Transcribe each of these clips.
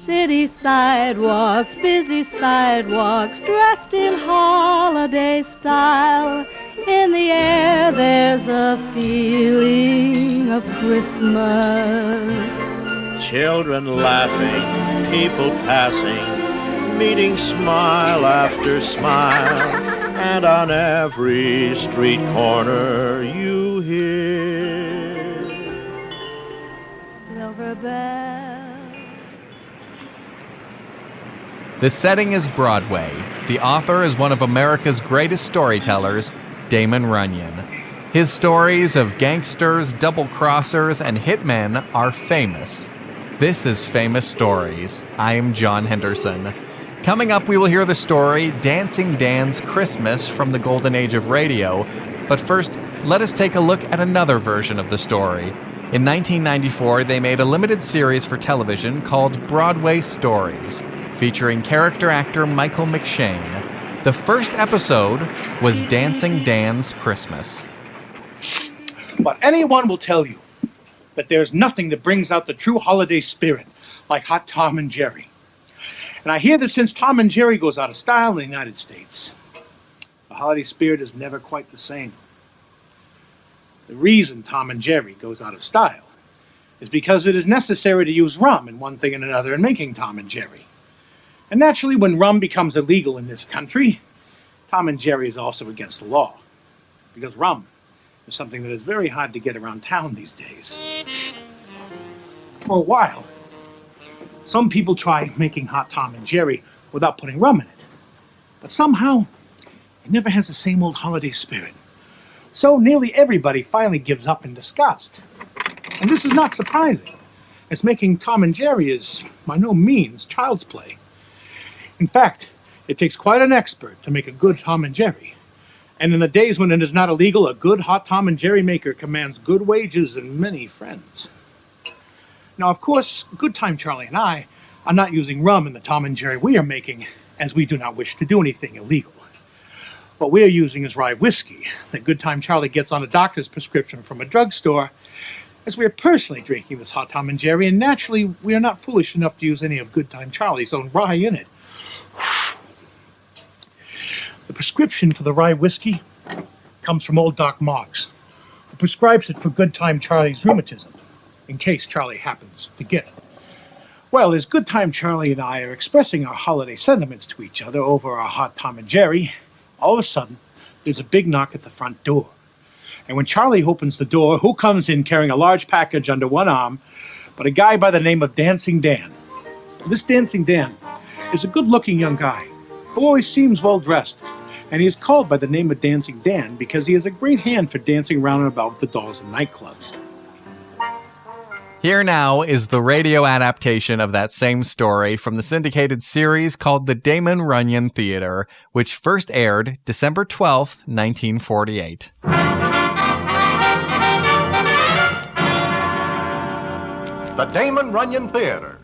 City sidewalks, busy sidewalks, dressed in holiday style. In the air there's a feeling of Christmas. Children laughing, people passing, meeting smile after smile, and on every street corner you hear silver bells. The setting is Broadway. The author is one of America's greatest storytellers, Damon Runyon. His stories of gangsters, double-crossers, and hitmen are famous. This is Famous Stories. I am John Henderson. Coming up, we will hear the story Dancing Dan's Christmas from the Golden Age of Radio. But first, let us take a look at another version of the story. In 1994, they made a limited series for television called Broadway Stories, featuring character actor Michael McShane. The first episode was Dancing Dan's Christmas. But anyone will tell you that there's nothing that brings out the true holiday spirit like Hot Tom and Jerry. And I hear that since Tom and Jerry goes out of style in the United States, the holiday spirit is never quite the same. The reason Tom and Jerry goes out of style is because it is necessary to use rum in one thing and another in making Tom and Jerry. And naturally, when rum becomes illegal in this country, Tom and Jerry is also against the law, because rum is something that is very hard to get around town these days. For a while, some people try making Hot Tom and Jerry without putting rum in it. But somehow, it never has the same old holiday spirit. So nearly everybody finally gives up in disgust. And this is not surprising, as making Tom and Jerry is by no means child's play. In fact, it takes quite an expert to make a good Tom and Jerry. And in the days when it is not illegal, a good Hot Tom and Jerry maker commands good wages and many friends. Now, of course, Good Time Charlie and I are not using rum in the Tom and Jerry we are making, as we do not wish to do anything illegal. What we are using is rye whiskey that Good Time Charlie gets on a doctor's prescription from a drugstore, as we are personally drinking this Hot Tom and Jerry, and naturally, we are not foolish enough to use any of Good Time Charlie's own rye in it. The prescription for the rye whiskey comes from old Doc Moggs, who prescribes it for Good Time Charlie's rheumatism, in case Charlie happens to get it. Well, as Good Time Charlie and I are expressing our holiday sentiments to each other over our Hot Tom and Jerry, all of a sudden, there's a big knock at the front door. And when Charlie opens the door, who comes in carrying a large package under one arm but a guy by the name of Dancing Dan? This Dancing Dan is a good-looking young guy who always seems well-dressed, and he is called by the name of Dancing Dan because he has a great hand for dancing around and about with the dolls in nightclubs. Here now is the radio adaptation of that same story from the syndicated series called The Damon Runyon Theater, which first aired December 12th, 1948. The Damon Runyon Theater.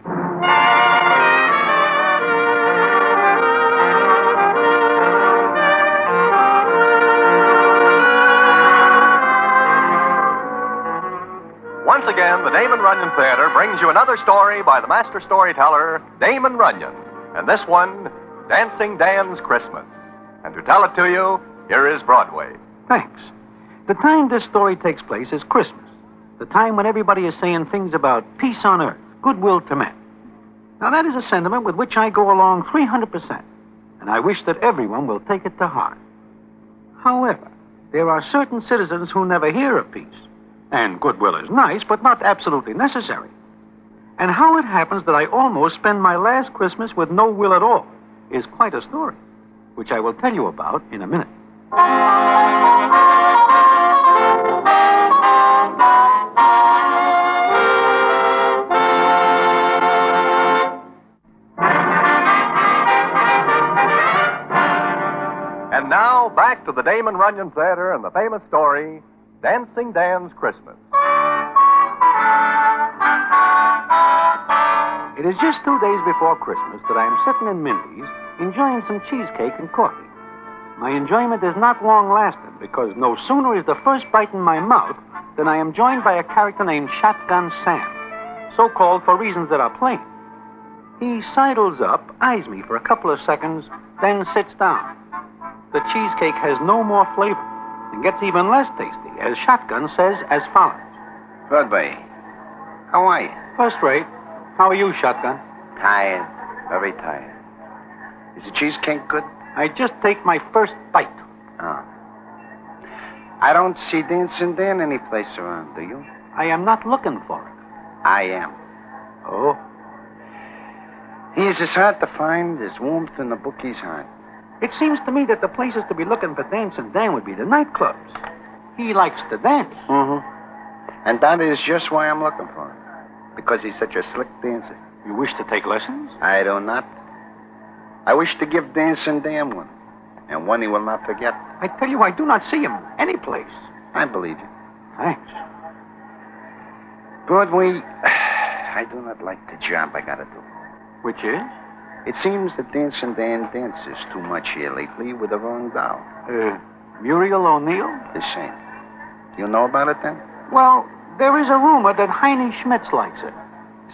Once again, the Damon Runyon Theater brings you another story by the master storyteller, Damon Runyon. And this one, Dancing Dan's Christmas. And to tell it to you, here is Broadway. Thanks. The time this story takes place is Christmas. The time when everybody is saying things about peace on earth, goodwill to men. Now, that is a sentiment with which I go along 300%. And I wish that everyone will take it to heart. However, there are certain citizens who never hear of peace. And goodwill is nice, but not absolutely necessary. And how it happens that I almost spend my last Christmas with no will at all is quite a story, which I will tell you about in a minute. And now, back to the Damon Runyon Theater and the famous story, Dancing Dan's Christmas. It is just 2 days before Christmas that I am sitting in Mindy's enjoying some cheesecake and coffee. My enjoyment is not long-lasting because no sooner is the first bite in my mouth than I am joined by a character named Shotgun Sam, so called for reasons that are plain. He sidles up, eyes me for a couple of seconds, then sits down. The cheesecake has no more flavor and gets even less tasty, as Shotgun says as follows. Broadway, how are you? First rate. How are you, Shotgun? Tired. Very tired. Is the cheesecake good? I just take my first bite. Oh. I don't see Dancing Dan any place around, do you? I am not looking for it. I am. Oh? He is as hard to find as warmth in the bookie's heart. It seems to me that the places to be looking for Dancing Dan would be the nightclubs. He likes to dance. Mm-hmm. And that is just why I'm looking for him. Because he's such a slick dancer. You wish to take lessons? I do not. I wish to give Dancing Dan one. And one he will not forget. I tell you, I do not see him any place. I believe you. Thanks. Broadway, I do not like the job I gotta do. Which is? It seems that Dancing Dan dances too much here lately with the wrong doll. Muriel O'Neill? The same. You know about it then? Well, there is a rumor that Heine Schmitz likes it.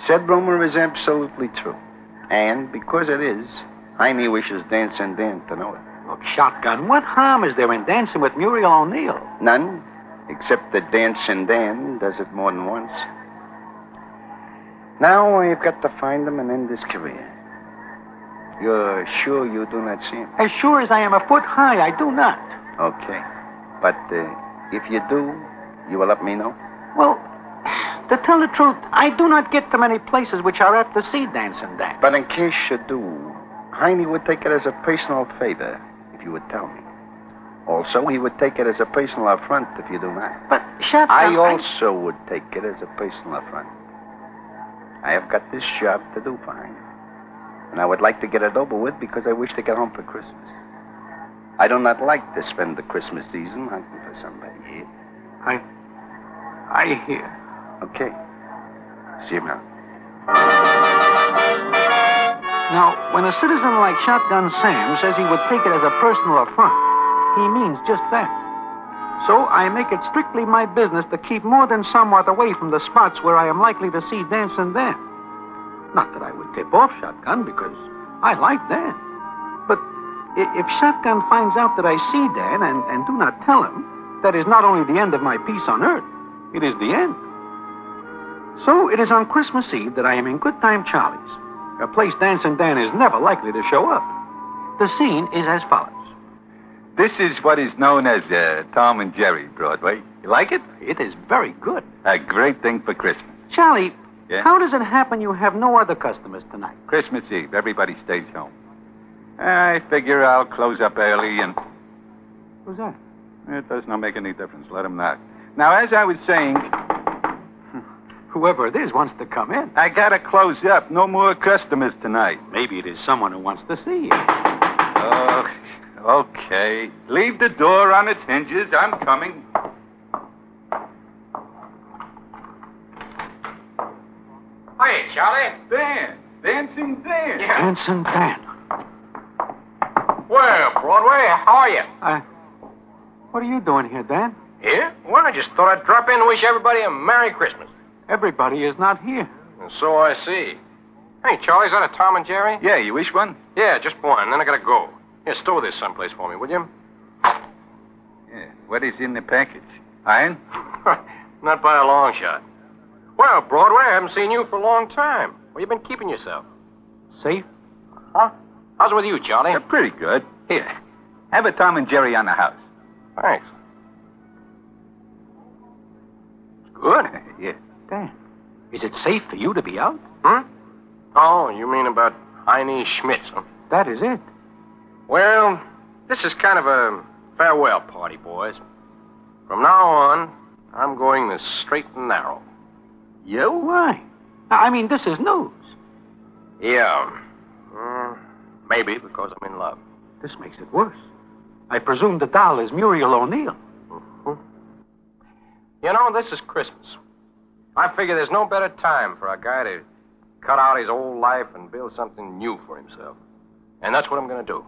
Said rumor is absolutely true. And because it is, Heine wishes Dancing Dan to know it. Look, Shotgun, what harm is there in dancing with Muriel O'Neill? None, except that Dancing Dan does it more than once. Now I've got to find him and end his career. You're sure you do not see him? As sure as I am a foot high, I do not. Okay. But if you do, you will let me know? Well, to tell the truth, I do not get to many places which are apt to see Dancing Dan. But in case you do, Heine would take it as a personal favor if you would tell me. Also, he would take it as a personal affront if you do not. But, Shotgun, I also would take it as a personal affront. I have got this job to do for Heine. And I would like to get it over with because I wish to get home for Christmas. I do not like to spend the Christmas season hunting for somebody here. I hear. Okay. See you now. Now, when a citizen like Shotgun Sam says he would take it as a personal affront, he means just that. So I make it strictly my business to keep more than somewhat away from the spots where I am likely to see Dancing Dan. Not that I would tip off Shotgun, because I like Dan. But if Shotgun finds out that I see Dan and do not tell him, that is not only the end of my peace on earth, it is the end. So it is on Christmas Eve that I am in Good Time Charlie's, a place Dancing Dan is never likely to show up. The scene is as follows. This is what is known as Tom and Jerry, Broadway. You like it? It is very good. A great thing for Christmas. Charlie, Yeah? how does it happen you have no other customers tonight? Christmas Eve, everybody stays home. I figure I'll close up early and... Who's that? It does not make any difference. Let him knock. Now, as I was saying, Whoever it is wants to come in. I gotta close up. No more customers tonight. Maybe it is someone who wants to see you. Oh, okay. Leave the door on its hinges. I'm coming. Hiya, Charlie. Dan. Dancing Dan. Dancing Dan. Well, Broadway, how are you? What are you doing here, Dan? Here? Well, I just thought I'd drop in and wish everybody a Merry Christmas. Everybody is not here. And so I see. Hey, Charlie, is that a Tom and Jerry? Yeah, you wish one? Yeah, just one. Then I gotta go. Here, store this someplace for me, will you? Yeah. What is in the package? Iron? Not by a long shot. Well, Broadway, I haven't seen you for a long time. Where you been keeping yourself? Safe? Huh? How's it with you, Charlie? Pretty good. Here. Have a Tom and Jerry on the house. Thanks. It's good. Yeah. Dan, is it safe for you to be out? Hmm? Oh, you mean about Heine Schmitz, huh? That is it. Well, this is kind of a farewell party, boys. From now on, I'm going the straight and narrow. You? Why? I mean, this is news. Yeah. Maybe because I'm in love. This makes it worse. I presume the doll is Muriel O'Neill. Mm-hmm. You know, this is Christmas. I figure there's no better time for a guy to cut out his old life and build something new for himself. And that's what I'm going to do.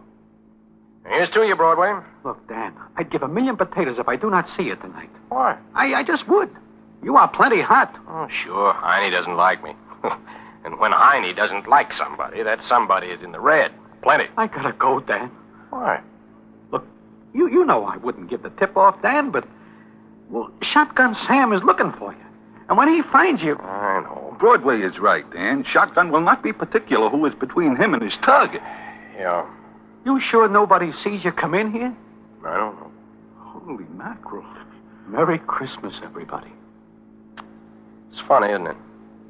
And here's to you, Broadway. Look, Dan, I'd give 1,000,000 potatoes if I do not see you tonight. Why? I just would. You are plenty hot. Oh, sure. Heine doesn't like me. And when Heine doesn't like somebody, that somebody is in the red. Plenty. I gotta go, Dan. Why? Look, you know I wouldn't give the tip off, Dan, but... Well, Shotgun Sam is looking for you. And when he finds you... I know. Broadway is right, Dan. Shotgun will not be particular who is between him and his target. Yeah. You sure nobody sees you come in here? I don't know. Holy mackerel. Merry Christmas, everybody. It's funny, isn't it?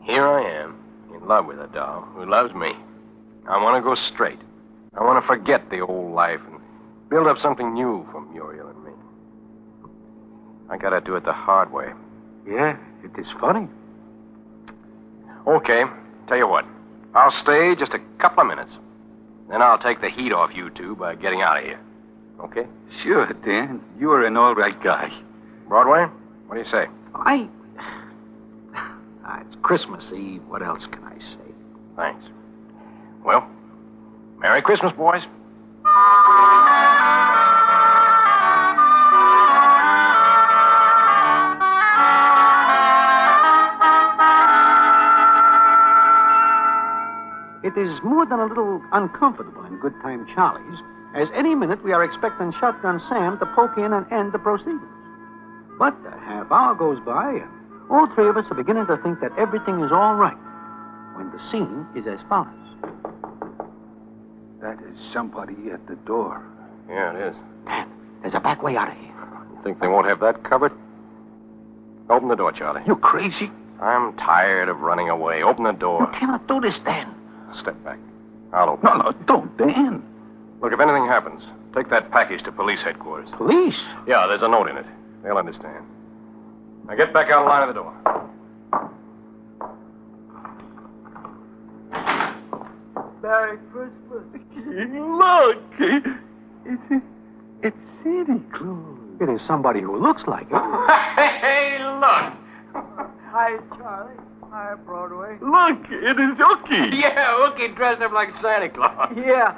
Here I am, in love with a doll who loves me. I want to go straight. I want to forget the old life and build up something new for Muriel and me. I gotta do it the hard way. Yeah, it is funny. Okay, tell you what. I'll stay just a couple of minutes. Then I'll take the heat off you two by getting out of here. Okay? Sure, Dan. You are an all right guy. Broadway, what do you say? It's Christmas Eve. What else can I say? Thanks. Well, Merry Christmas, boys. It is more than a little uncomfortable in Good Time Charlie's, as any minute we are expecting Shotgun Sam to poke in and end the proceedings. But a half hour goes by, and all three of us are beginning to think that everything is all right, when the scene is as follows. That is somebody at the door. Yeah, it is. Dan, there's a back way out of here. You think they won't have that covered? Open the door, Charlie. You crazy? I'm tired of running away. Open the door. You cannot do this, Dan. Step back. I'll open it. No, don't, Dan. Look, if anything happens, take that package to police headquarters. Police? Yeah, there's a note in it. They'll understand. Now get back out of line of the door. Merry Christmas. Look! It's Santa Claus. It is somebody who looks like it. Hey, look! Hi, Charlie. Hi, Broadway. Look, it is Ookie. Yeah, Ookie dressed up like Santa Claus. Yeah,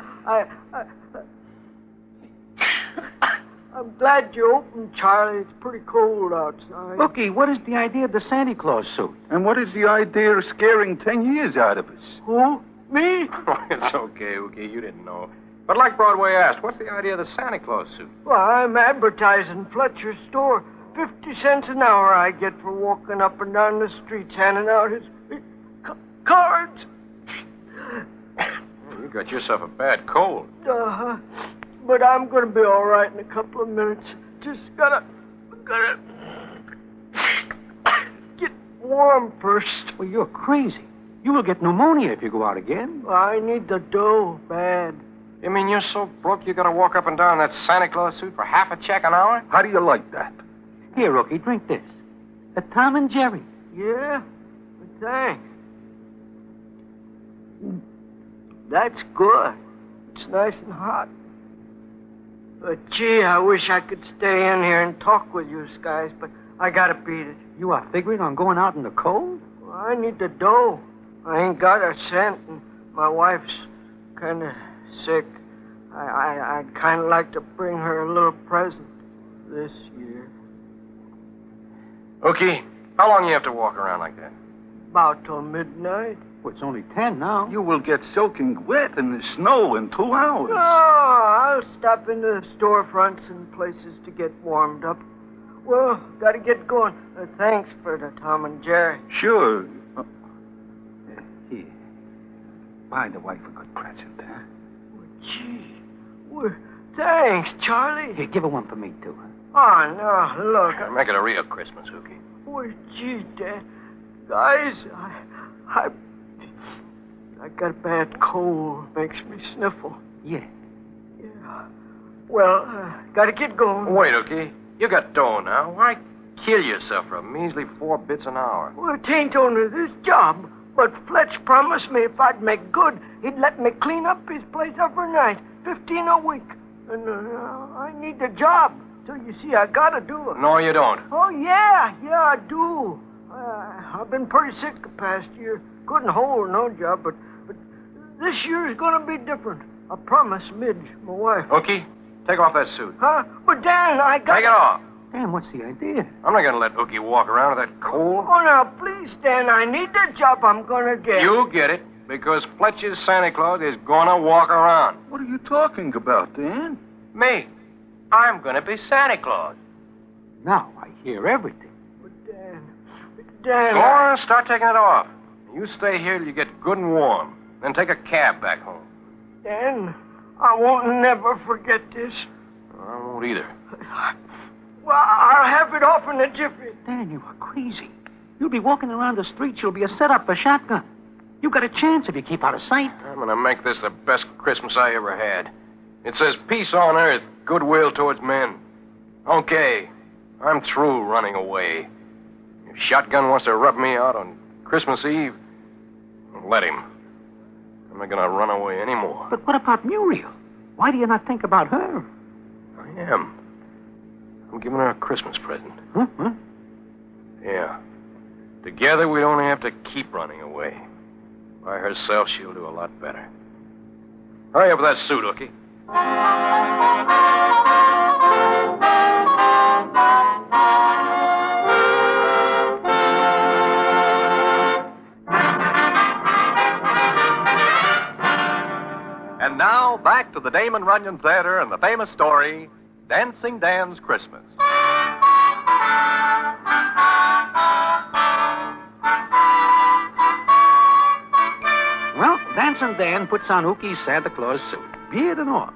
I'm glad you opened, Charlie. It's pretty cold outside. Ookie, what is the idea of the Santa Claus suit? And what is the idea of scaring 10 years out of us? Who? Me? It's okay, Ookie. You didn't know. But like Broadway asked, what's the idea of the Santa Claus suit? Well, I'm advertising Fletcher's store. 50 cents an hour I get for walking up and down the streets handing out his cards. You got yourself a bad cold. But I'm going to be all right in a couple of minutes. Just gotta get warm first. Well, you're crazy. You will get pneumonia if you go out again. I need the dough bad. You mean you're so broke you gotta walk up and down in that Santa Claus suit for half a check an hour? How do you like that? Here, Rookie, drink this. A Tom and Jerry. Yeah? Thanks. That's good. It's nice and hot. But, gee, I wish I could stay in here and talk with you guys, but I gotta beat it. You are figuring on going out in the cold? Well, I need the dough. I ain't got a cent, and my wife's kind of sick. I'd kind of like to bring her a little present this year. Ookie, how long you have to walk around like that? About till midnight. Well, it's only 10 now. You will get soaking wet in the snow in 2 hours. No, I'll stop in the storefronts and places to get warmed up. Well, gotta get going. Thanks for the Tom and Jerry. Sure. Here. Buy the wife a good present, huh? Well, gee. Well, thanks, Charlie. Here, give her one for me, too. Oh, no, look. Make it a real Christmas, Ookie. Well, gee, Dad. Guys, I got a bad cold. Makes me sniffle. Yeah. Yeah. Well, gotta get going. Wait, Ookie. You got dough now. Why kill yourself for a measly 4 bits an hour? Well, it ain't only this job, but Fletch promised me if I'd make good, he'd let me clean up his place every night, 15 a week. And I need the job. So you see, I gotta do it. No, you don't. Oh, yeah, I do. I've been pretty sick the past year. Couldn't hold no job, but this year's gonna be different. I promised Midge, my wife. Ookie, take off that suit. Huh? But Dan, I got... Take it off. Dan, what's the idea? I'm not going to let Ookie walk around with that coal. Oh, now, please, Dan, I need the job I'm gonna get. You'll get it, because Fletcher's Santa Claus is going to walk around. What are you talking about, Dan? Me. I'm going to be Santa Claus. Now I hear everything. But Dan, Go on, start taking it off. You stay here till you get good and warm. Then take a cab back home. Dan, I won't never forget this. I won't either. Well, I'll have it off in a jiffy. Dan, you are crazy. You'll be walking around the streets. You'll be a setup for shotgun. You got a chance if you keep out of sight. I'm going to make this the best Christmas I ever had. It says peace on earth, goodwill towards men. Okay, I'm through running away. If Shotgun wants to rub me out on Christmas Eve, let him. I'm not going to run away anymore. But what about Muriel? Why do you not think about her? I am. I'm giving her a Christmas present. Huh? Yeah. Together, we'd only have to keep running away. By herself, she'll do a lot better. Hurry up with that suit, Ookie. And now, back to the Damon Runyon Theater and the famous story, Dancing Dan's Christmas. Well, Dancing Dan puts on Ookie's Santa Claus suit, beard and all.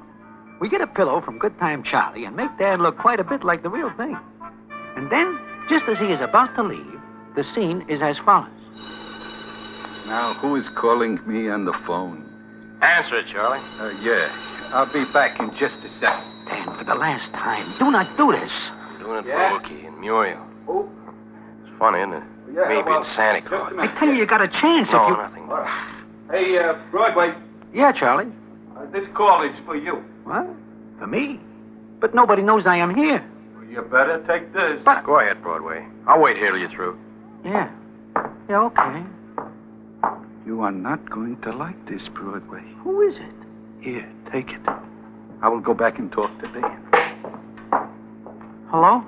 We get a pillow from Good Time Charlie and make Dan look quite a bit like the real thing. And then, just as he is about to leave, the scene is as follows. Now, who is calling me on the phone? Answer it, Charlie. Yeah. I'll be back in just a second. Dan, for the last time, do not do this. I'm doing it for Ookie and Muriel. Oh. It's funny, isn't it? Me being Santa Claus. I tell you got a chance if you... nothing more. Hey, Broadway, Yeah, Charlie. this call is for you. What? For me? But nobody knows I am here. Well, you better take this. But... Go ahead, Broadway. I'll wait here till you're through. Yeah. Yeah, okay. You are not going to like this, Broadway. Who is it? Here, take it. I will go back and talk to Dan. Hello?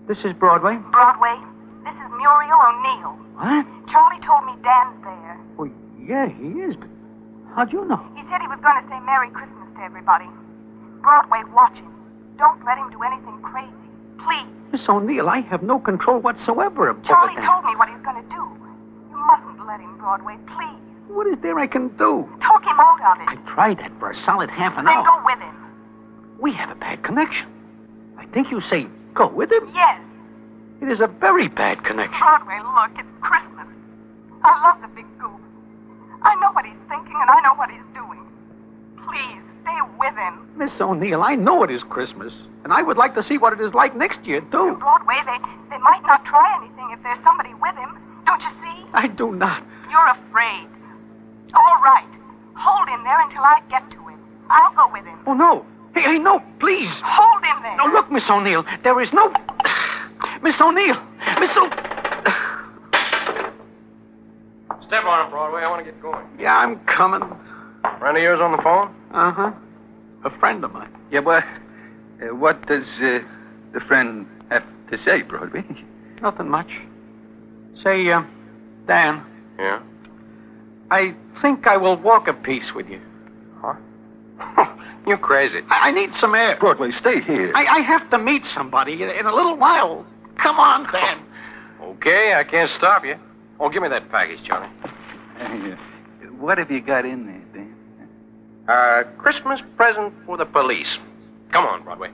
This is Broadway. Broadway, this is Muriel O'Neill. What? Charlie told me Dan's there. Well, yeah, he is, but how'd you know? He said he was going to say Merry Christmas to everybody. Broadway, watch him. Don't let him do anything crazy. Please. Miss O'Neill, I have no control whatsoever of Charlie Dan. told me what he's going to do. You mustn't let him, Broadway, please. What is there I can do? Talk him out of it. I tried that for a solid half an Then hour. go with him. We have a bad connection. I think you say go with him? Yes. It is a very bad connection. Broadway, look, it's Christmas. I love the big goof. I know what he's thinking and I know what he's doing. Please, stay with him. Miss O'Neill, I know it is Christmas, and I would like to see what it is like next year, too. Broadway, they might not try anything if there's somebody with him. Don't you see? I do not. You're afraid. All right. Hold him there until I get to him. I'll go with him. Oh, no. Hey, no, please. Hold him there. No, look, Miss O'Neill, there is no... Miss O'Neill. Miss O... Step on it, Broadway. I want to get going. Yeah, I'm coming. Friend of yours on the phone? Uh-huh. A friend of mine. Yeah, but what does the friend have to say, Broadway? Nothing much. Say, Dan. Yeah? I think I will walk a piece with you. Huh? You're crazy. I need some air. Broadway, stay here. I have to meet somebody in a little while. Come on, Dan. Okay, I can't stop you. Oh, give me that package, Johnny. What have you got in there, Dan? Christmas present for the police. Come on, Broadway.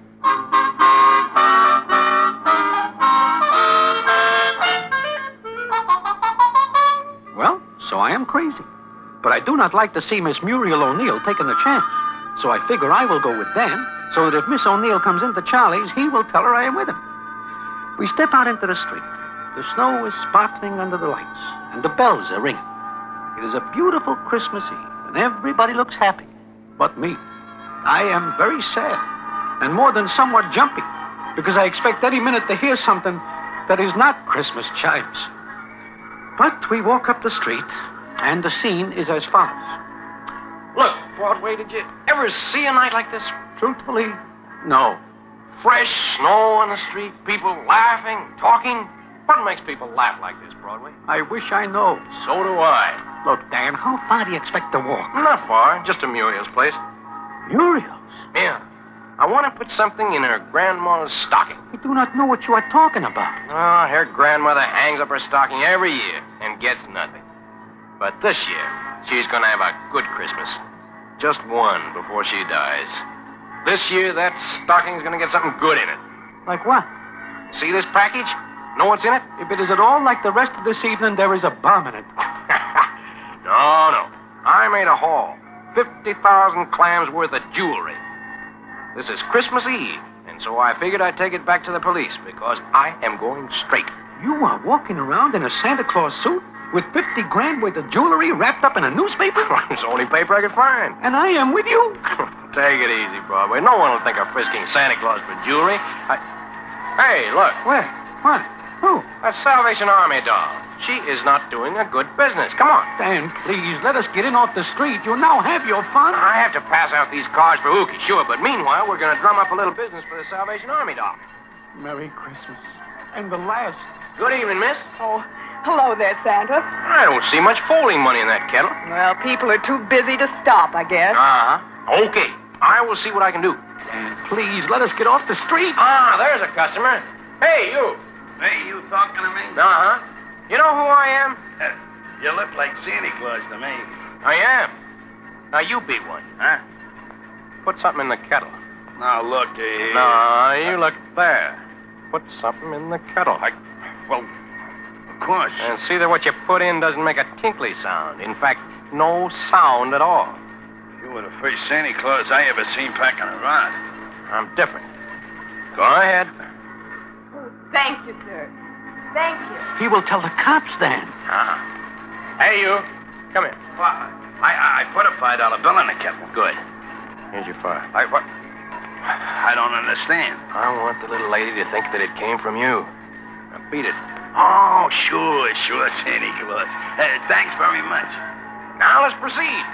Well, so I am crazy. But I do not like to see Miss Muriel O'Neill taking a chance. So I figure I will go with Dan, so that if Miss O'Neill comes into Charlie's, he will tell her I am with him. We step out into the street. The snow is sparkling under the lights, and the bells are ringing. It is a beautiful Christmas Eve, and everybody looks happy. But me. I am very sad, and more than somewhat jumpy, because I expect any minute to hear something that is not Christmas chimes. But we walk up the street, and the scene is as follows. Look, Broadway, did you ever see a night like this? Truthfully, no. fresh snow on the street, people laughing, talking. What makes people laugh like this, Broadway? I wish I know. So do I. Look, Dan, how far do you expect to walk? Not far, just to Muriel's place. Muriel's? Yeah. I want to put something in her grandma's stocking. I do not know what you are talking about. Oh, her grandmother hangs up her stocking every year and gets nothing. But this year, she's going to have a good Christmas. Just one before she dies. This year, that stocking's going to get something good in it. Like what? See this package? Know what's in it? If it is at all like the rest of this evening, there is a bomb in it. No. I made a haul. 50,000 clams worth of jewelry. This is Christmas Eve, and so I figured I'd take it back to the police because I am going straight. You are walking around in a Santa Claus suit with 50 grand worth of jewelry wrapped up in a newspaper? It's the only paper I could find. And I am with you? Take it easy, Broadway. No one will think of frisking Santa Claus for jewelry. Hey, look. Where? What? Who? A Salvation Army doll. She is not doing a good business. Come on. Dan, please, let us get in off the street. You now have your fun. I have to pass out these cards for Ookie, sure, but meanwhile, we're going to drum up a little business for the Salvation Army doll. Merry Christmas. And the last. Good evening, miss. Oh, hello there, Santa. I don't see much folding money in that kettle. Well, people are too busy to stop, I guess. Uh-huh. Okay. I will see what I can do. Dan, please, let us get off the street. Ah, there's a customer. Hey, you. Hey, you talking to me? Uh-huh. You know who I am? You look like Santa Claus to me. I am. Now, you be one. Huh? Put something in the kettle. Now, look, No, you look there. Put something in the kettle. Well, of course. And see that what you put in doesn't make a tinkly sound. In fact, no sound at all. You were the first Santa Claus I ever seen packing a rod. I'm different. Go ahead. Thank you, sir. Thank you. He will tell the cops then. Hey, you. Come here. Well, I put a $5 bill in the kettle. Good. Here's your $5. What? I don't understand. I want the little lady to think that it came from you. Now, beat it. Oh, sure, Santa Claus. Thanks very much. Now, let's proceed.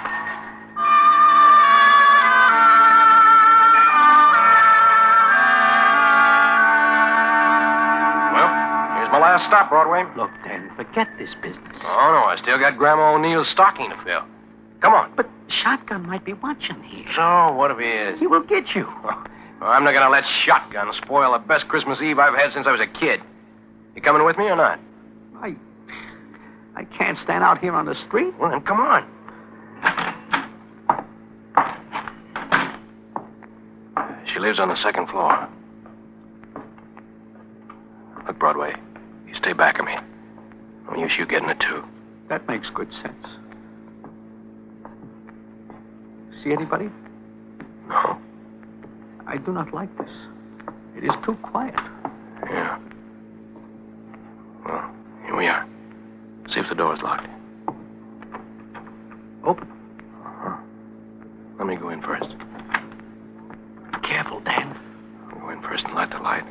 My last stop, Broadway. Look, Dan, forget this business. Oh, no, I still got Grandma O'Neill's stocking to fill. Come on. But Shotgun might be watching here. So, what if he is? He will get you. Well, I'm not going to let Shotgun spoil the best Christmas Eve I've had since I was a kid. You coming with me or not? I can't stand out here on the street. Well, then come on. She lives on the second floor. Look, Broadway. You stay back of me. No use you getting it, too. That makes good sense. See anybody? No. I do not like this. It is too quiet. Yeah. Well, here we are. See if the door is locked. Open. Uh-huh. Let me go in first. Be careful, Dan. I'll go in first and light the light.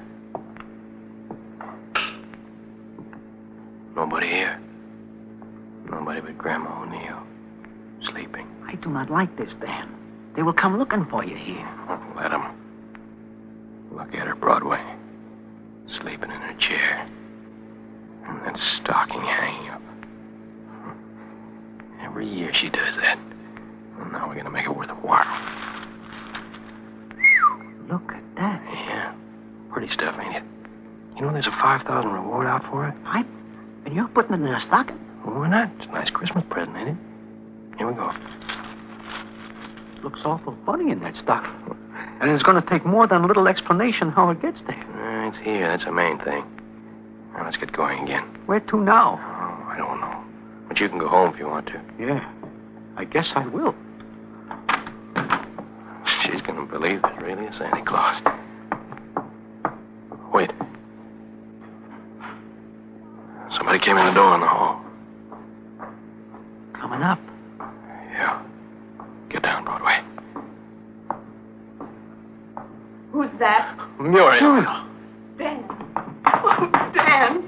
Nobody here. Nobody but Grandma O'Neill. Sleeping. I do not like this, Dan. They will come looking for you here. Oh, let them. Look at her, Broadway. Sleeping in her chair. And that stocking hanging up. Every year she does that. Well, now we're going to make it worth a while. Look at that. Yeah. Pretty stuff, ain't it? You know there's a $5,000 reward out for it? And you're putting it in a stocking? Well, why not? It's a nice Christmas present, ain't it? Here we go. Looks awful funny in that stocking. And it's going to take more than a little explanation how it gets there. It's here. That's the main thing. Now, let's get going again. Where to now? Oh, I don't know. But you can go home if you want to. Yeah. I guess I will. She's going to believe there's really a Santa Claus. Wait. Somebody came in the door in the hall. Coming up. Yeah. Get down, Broadway. Who's that? Muriel. Dan. Oh, Dan.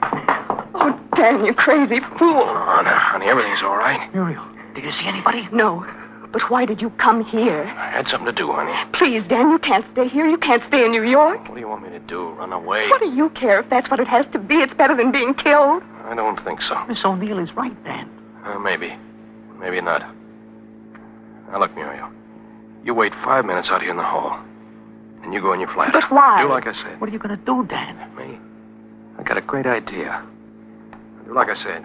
Oh, Dan, you crazy fool. Oh, now, honey, everything's all right. Muriel, did you see anybody? No. But why did you come here? I had something to do, honey. Please, Dan, you can't stay here. You can't stay in New York. What do you want me to do? Run away? What do you care if that's what it has to be? It's better than being killed. I don't think so. Miss O'Neill is right, Dan. Maybe. Maybe not. Now, look, Muriel. You wait 5 minutes out here in the hall. And you go in your flat. But why? Do like I said. What are you going to do, Dan? Me? I got a great idea. Do like I said.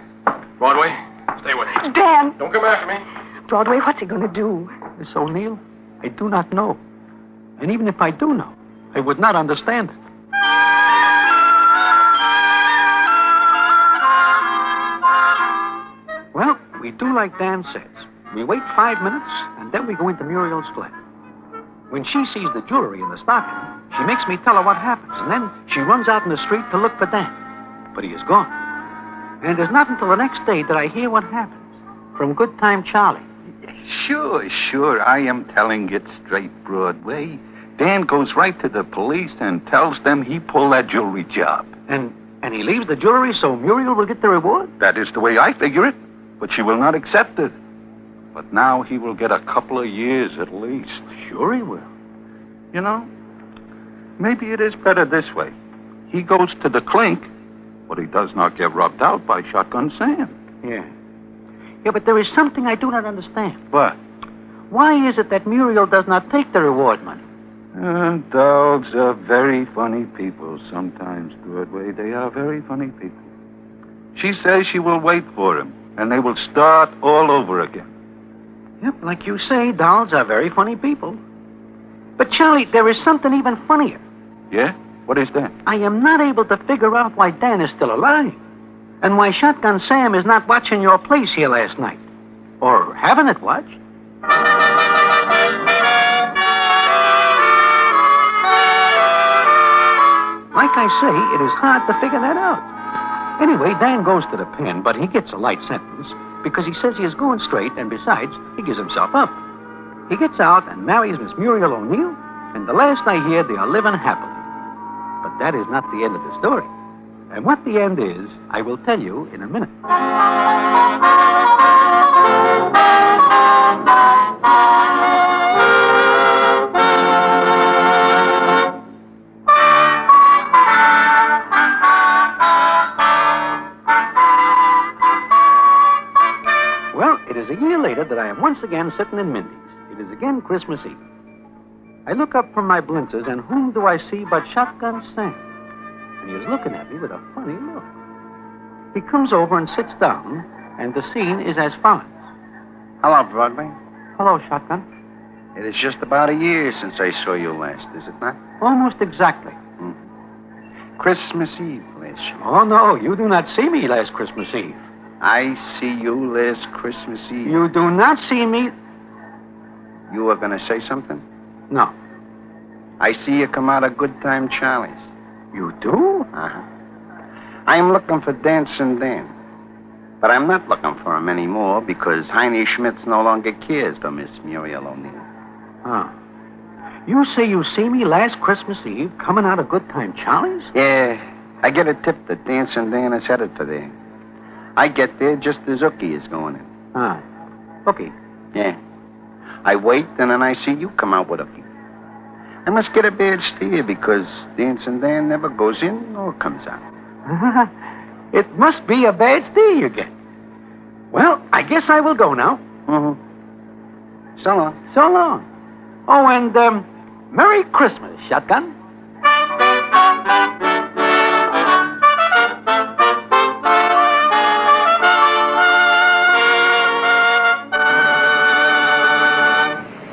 Broadway, stay with me. Dan! Don't come after me. Broadway, what's he going to do? Miss O'Neill, I do not know. And even if I do know, I would not understand it. Well, we do like Dan says. We wait 5 minutes, and then we go into Muriel's flat. When she sees the jewelry in the stocking, she makes me tell her what happens, and then she runs out in the street to look for Dan. But he is gone. And it's not until the next day that I hear what happens from Good Time Charlie. Sure. I am telling it straight, Broadway. Dan goes right to the police and tells them he pulled that jewelry job. And he leaves the jewelry so Muriel will get the reward? That is the way I figure it. But she will not accept it. But now he will get a couple of years at least. Sure he will. You know, maybe it is better this way. He goes to the clink, but he does not get rubbed out by Shotgun Sam. Yeah, but there is something I do not understand. What? Why is it that Muriel does not take the reward money? Dogs are very funny people sometimes, Broadway. They are very funny people. She says she will wait for him, and they will start all over again. Yep, like you say, dolls are very funny people. But, Charlie, there is something even funnier. Yeah? What is that? I am not able to figure out why Dan is still alive. And why Shotgun Sam is not watching your place here last night. Or having it watched. Like I say, it is hard to figure that out. Anyway, Dan goes to the pen, but he gets a light sentence because he says he is going straight, and besides, he gives himself up. He gets out and marries Miss Muriel O'Neill, and the last I hear, they are living happily. But that is not the end of the story. And what the end is, I will tell you in a minute. Well, it is a year later that I am once again sitting in Mindy's. It is again Christmas Eve. I look up from my blinzers, and whom do I see but Shotgun Sam? And he is looking at me with a funny look. He comes over and sits down, and the scene is as follows. Hello, Broadway. Hello, Shotgun. It is just about a year since I saw you last, is it not? Almost exactly. Christmas Eve last year. Oh, no, you do not see me last Christmas Eve. I see you last Christmas Eve. You do not see me... You were going to say something? No. I see you come out of Good Time Charlie's. You do? Uh-huh. I'm looking for Dancing Dan. But I'm not looking for him anymore because Heine Schmitz no longer cares for Miss Muriel O'Neill. Huh. You say you see me last Christmas Eve coming out of Good Time Charlie's? Yeah. I get a tip that Dancing Dan is headed for there. I get there just as Ookie is going in. Ah. Okay. Yeah. I wait, and then I see you come out with Ookie. I must get a bad steer because Dancing Dan never goes in or comes out. It must be a bad steer you get. Well, I guess I will go now. Mm-hmm. So long. So long. Oh, and, Merry Christmas, Shotgun.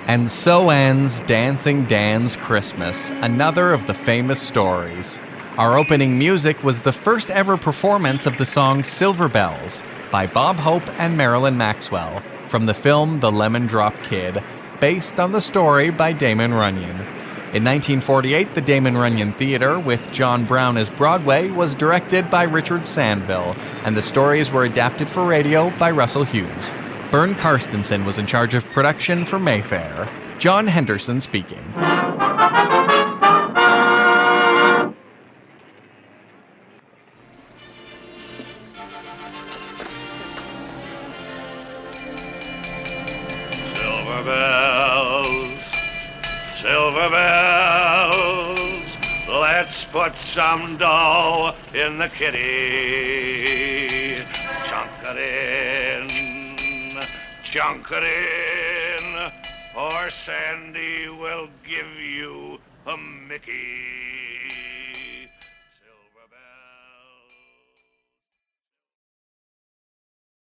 And so ends Dancing Dan's Christmas, another of the famous stories. Our opening music was the first ever performance of the song Silver Bells by Bob Hope and Marilyn Maxwell from the film The Lemon Drop Kid, based on the story by Damon Runyon. In 1948, the Damon Runyon Theater, with John Brown as Broadway, was directed by Richard Sandville, and the stories were adapted for radio by Russell Hughes. Bern Karstensen was in charge of production for Mayfair. John Henderson speaking. Silver silver bells, silver bells. Let's put some dough in the kitty. Chunk it in, or Sandy will give you a Mickey.